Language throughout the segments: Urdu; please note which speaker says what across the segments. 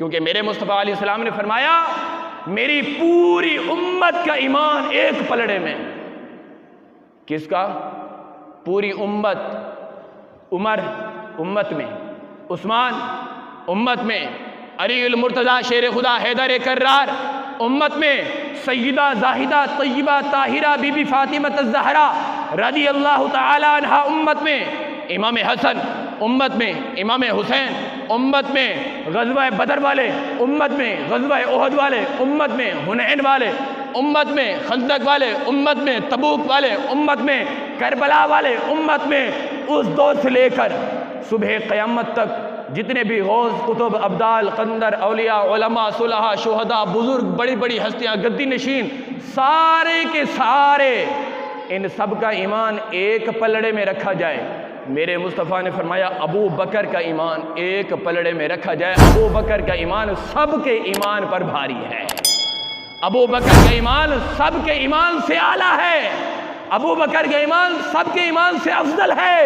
Speaker 1: کیونکہ میرے مصطفیٰ علیہ السلام نے فرمایا میری پوری امت کا ایمان ایک پلڑے میں. کس کا؟ پوری امت. عمر امت میں، عثمان امت میں، علی المرتضیٰ شیر خدا حیدر کرار امت میں، سیدہ زاہدہ طیبہ طاہرہ بی بی فاطمہ الزہرا رضی اللہ تعالی عنہا امت میں، امام حسن امت میں، امام حسین امت میں، غزوہ بدر والے امت میں، غزوہ احد والے امت میں، حنین والے امت میں، خندق والے امت میں، تبوک والے امت میں، کربلا والے امت میں. اس دور سے لے کر صبح قیامت تک جتنے بھی غوث قطب ابدال قندر اولیاء علماء صلحاء شہداء بزرگ بڑی بڑی ہستیاں گدی نشین سارے کے سارے ان سب کا ایمان ایک پلڑے میں رکھا جائے. میرے مصطفیٰ نے فرمایا ابو بکر کا ایمان ایک پلڑے میں رکھا جائے. ابو بکر کا ایمان سب کے ایمان پر بھاری ہے. ابو بکر کا ایمان سب کے ایمان سے اعلیٰ ہے. ابو بکر کا ایمان سب کے ایمان سے افضل ہے.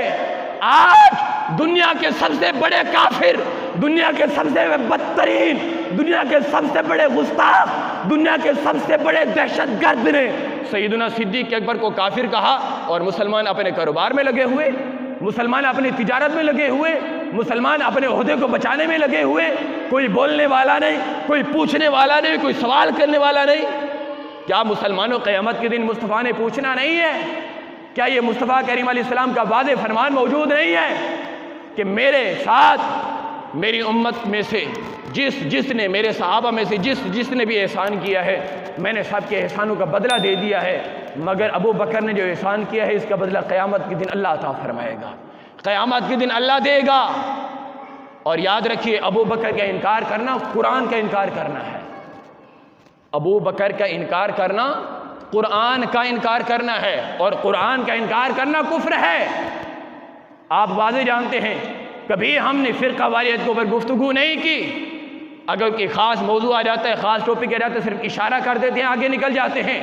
Speaker 1: آج دنیا کے سب سے بڑے کافر، دنیا کے سب سے بدترین، دنیا کے سب سے بڑے گستاخ، دنیا کے سب سے بڑے دہشت گرد نے سیدنا صدیق اکبر کو کافر کہا، اور مسلمان اپنے کاروبار میں لگے ہوئے، مسلمان اپنی تجارت میں لگے ہوئے، مسلمان اپنے عہدے کو بچانے میں لگے ہوئے. کوئی بولنے والا نہیں، کوئی پوچھنے والا نہیں، کوئی سوال کرنے والا نہیں. کیا مسلمانوں قیامت کے دن مصطفیٰ نے پوچھنا نہیں ہے؟ کیا یہ مصطفیٰ کریم علیہ السلام کا واضح فرمان موجود نہیں ہے کہ میرے ساتھ میری امت میں سے جس نے، میرے صحابہ میں سے جس نے بھی احسان کیا ہے میں نے سب کے احسانوں کا بدلہ دے دیا ہے، مگر ابو بکر نے جو احسان کیا ہے اس کا بدلہ قیامت کے دن اللہ عطا فرمائے گا، قیامت کے دن اللہ دے گا. اور یاد رکھیے ابو بکر کا انکار کرنا قرآن کا انکار کرنا ہے. ابو بکر کا انکار کرنا قرآن کا انکار کرنا ہے، اور قرآن کا انکار کرنا کفر ہے. آپ واضح جانتے ہیں کبھی ہم نے فرقہ واریت کے اوپر گفتگو نہیں کی. اگر کوئی خاص موضوع آ جاتا ہے، خاص ٹاپک آ جاتا ہے، صرف اشارہ کر دیتے ہیں، آگے نکل جاتے ہیں.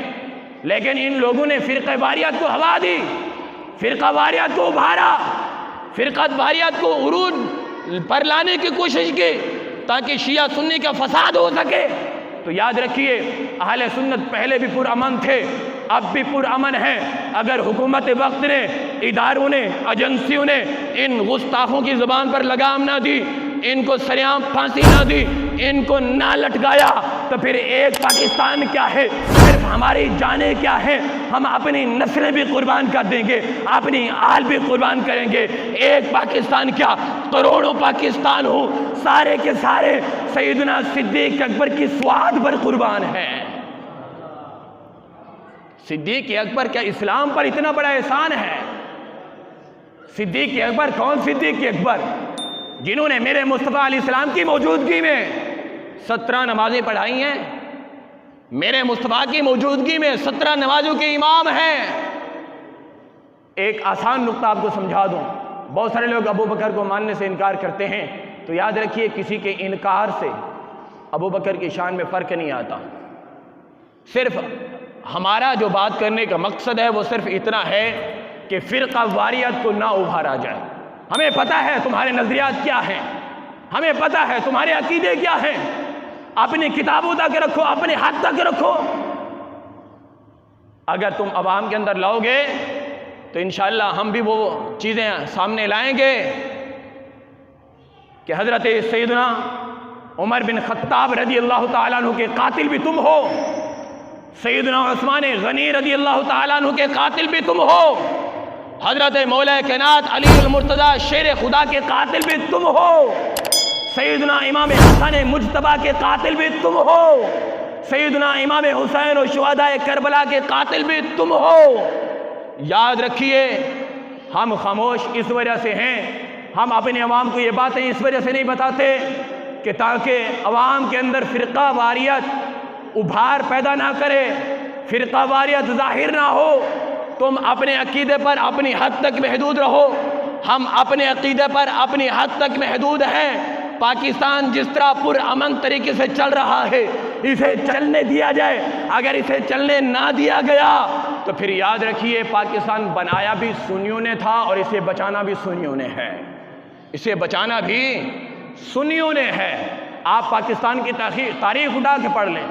Speaker 1: لیکن ان لوگوں نے فرقہ واریت کو ہوا دی، فرقہ واریت کو ابھارا، فرقہ واریت کو عروج پر لانے کی کوشش کی تاکہ شیعہ سنی کا فساد ہو سکے. تو یاد رکھیے اہل سنت پہلے بھی پرامن تھے، اب بھی پرامن ہیں. اگر حکومت وقت نے، اداروں نے، ایجنسیوں نے ان گستاخوں کی زبان پر لگام نہ دی، ان کو سریعام پھانسی نہ دی، ان کو نہ لٹکایا، تو پھر ایک پاکستان کیا ہے، صرف ہماری جانیں کیا ہیں. ہم اپنی نسلیں بھی قربان کر دیں گے، اپنی آل بھی قربان کریں گے. ایک پاکستان کیا، کروڑوں پاکستان ہو، سارے کے سارے سیدنا صدیق اکبر کی سواد پر قربان ہیں. صدیق اکبر کیا اسلام پر اتنا بڑا احسان ہے؟ صدیق اکبر کون؟ صدیق اکبر جنہوں نے میرے مصطفیٰ علیہ السلام کی موجودگی میں 17 نمازیں پڑھائی ہیں، میرے مصطفیٰ کی موجودگی میں 17 نمازوں کے امام ہیں. ایک آسان نقطہ آپ کو سمجھا دوں. بہت سارے لوگ ابو بکر کو ماننے سے انکار کرتے ہیں، تو یاد رکھیے کسی کے انکار سے ابو بکر کی شان میں فرق نہیں آتا. صرف ہمارا جو بات کرنے کا مقصد ہے وہ صرف اتنا ہے کہ فرقہ واریت کو نہ ابھارا جائے. ہمیں پتہ ہے تمہارے نظریات کیا ہیں، ہمیں پتہ ہے تمہارے عقیدے کیا ہیں. اپنی کتابوں تک رکھو، اپنے ہاتھ تک رکھو. اگر تم عوام کے اندر لاؤ گے تو انشاءاللہ ہم بھی وہ چیزیں سامنے لائیں گے کہ حضرت سیدنا عمر بن خطاب رضی اللہ تعالیٰ عنہ کے قاتل بھی تم ہو، سیدنا عثمان غنی رضی اللہ تعالیٰ عنہ کے قاتل بھی تم ہو، حضرت مولا کائنات علی المرتضیٰ شیر خدا کے قاتل بھی تم ہو، سیدنا امام حسن مجتبیٰ کے قاتل بھی تم ہو، سیدنا امام حسین و شہداء کربلا کے قاتل بھی تم ہو. یاد رکھیے ہم خاموش اس وجہ سے ہیں، ہم اپنے عوام کو یہ باتیں اس وجہ سے نہیں بتاتے کہ تاکہ عوام کے اندر فرقہ واریت ابھار پیدا نہ کرے، فرقہ واریت ظاہر نہ ہو. تم اپنے عقیدے پر اپنی حد تک محدود رہو، ہم اپنے عقیدے پر اپنی حد تک محدود ہیں. پاکستان جس طرح پرامن طریقے سے چل رہا ہے اسے چلنے دیا جائے. اگر اسے چلنے نہ دیا گیا تو پھر یاد رکھیے پاکستان بنایا بھی سنیوں نے تھا اور اسے بچانا بھی سنیوں نے ہے، اسے بچانا بھی سنیوں نے ہے. آپ پاکستان کی تاریخ اٹھا کے پڑھ لیں،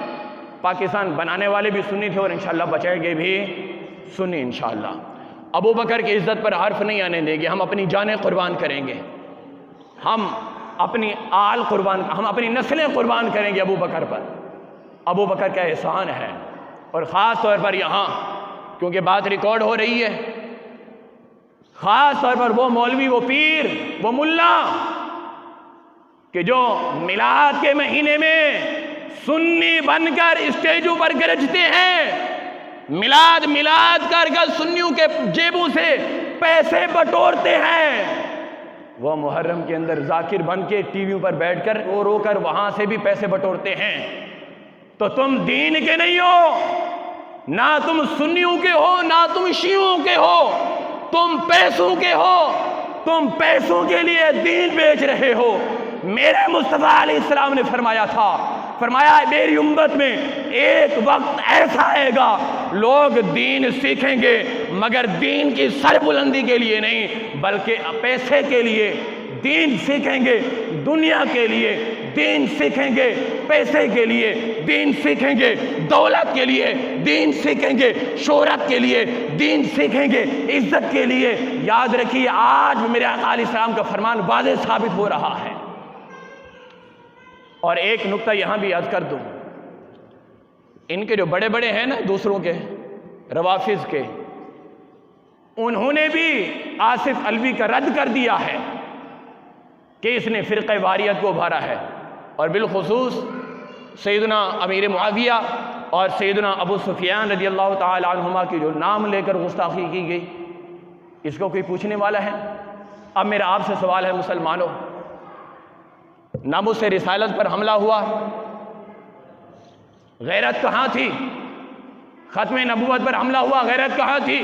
Speaker 1: پاکستان بنانے والے بھی سنی تھے اور انشاءاللہ بچائیں گے بھی سنی انشاءاللہ۔ ابو بکر کی عزت پر حرف نہیں آنے دیں گے، ہم اپنی جانیں قربان کریں گے، ہم اپنی آل قربان، ہم اپنی نسلیں قربان کریں گے ابو بکر پر۔ ابو بکر کا احسان ہے، اور خاص طور پر یہاں کیونکہ بات ریکارڈ ہو رہی ہے، خاص طور پر وہ مولوی، وہ پیر، وہ ملا کہ جو میلاد کے مہینے میں سنی بن کر اسٹیجوں پر گرجتے ہیں، میلاد کر سنیوں کے جیبوں سے پیسے بٹورتے ہیں، وہ محرم کے اندر ذاکر بن کے ٹی ویوں پر بیٹھ کر رو کر وہاں سے بھی پیسے بٹورتے ہیں۔ تو تم دین کے نہیں ہو، نہ تم سنیوں کے ہو نہ تم شیعوں کے ہو، تم پیسوں کے ہو، تم پیسوں کے لیے دین بیچ رہے ہو۔ میرے مصطفیٰ علیہ السلام نے فرمایا تھا، فرمایا میری امت میں ایک وقت ایسا آئے گا لوگ دین سیکھیں گے مگر دین کی سربلندی کے لیے نہیں بلکہ پیسے کے لیے دین سیکھیں گے، دنیا کے لیے دین سیکھیں گے، پیسے کے لیے دین سیکھیں گے، دولت کے لیے دین سیکھیں گے، شہرت کے لیے دین سیکھیں گے، عزت کے لیے۔ یاد رکھیے آج میرے آقا علیہ السلام کا فرمان واضح ثابت ہو رہا ہے۔ اور ایک نکتہ یہاں بھی یاد کر دوں، ان کے جو بڑے بڑے ہیں نا دوسروں کے روافظ کے، انہوں نے بھی آصف علوی کا رد کر دیا ہے کہ اس نے فرقہ واریت کو ابھارا ہے، اور بالخصوص سیدنا امیر معاویہ اور سیدنا ابو سفیان رضی اللہ تعالی عنہما کی جو نام لے کر گستاخی کی گئی، اس کو کوئی پوچھنے والا ہے؟ اب میرا آپ سے سوال ہے مسلمانوں، ناموس رسالت پر حملہ ہوا، غیرت کہاں تھی؟ ختم نبوت پر حملہ ہوا، غیرت کہاں تھی؟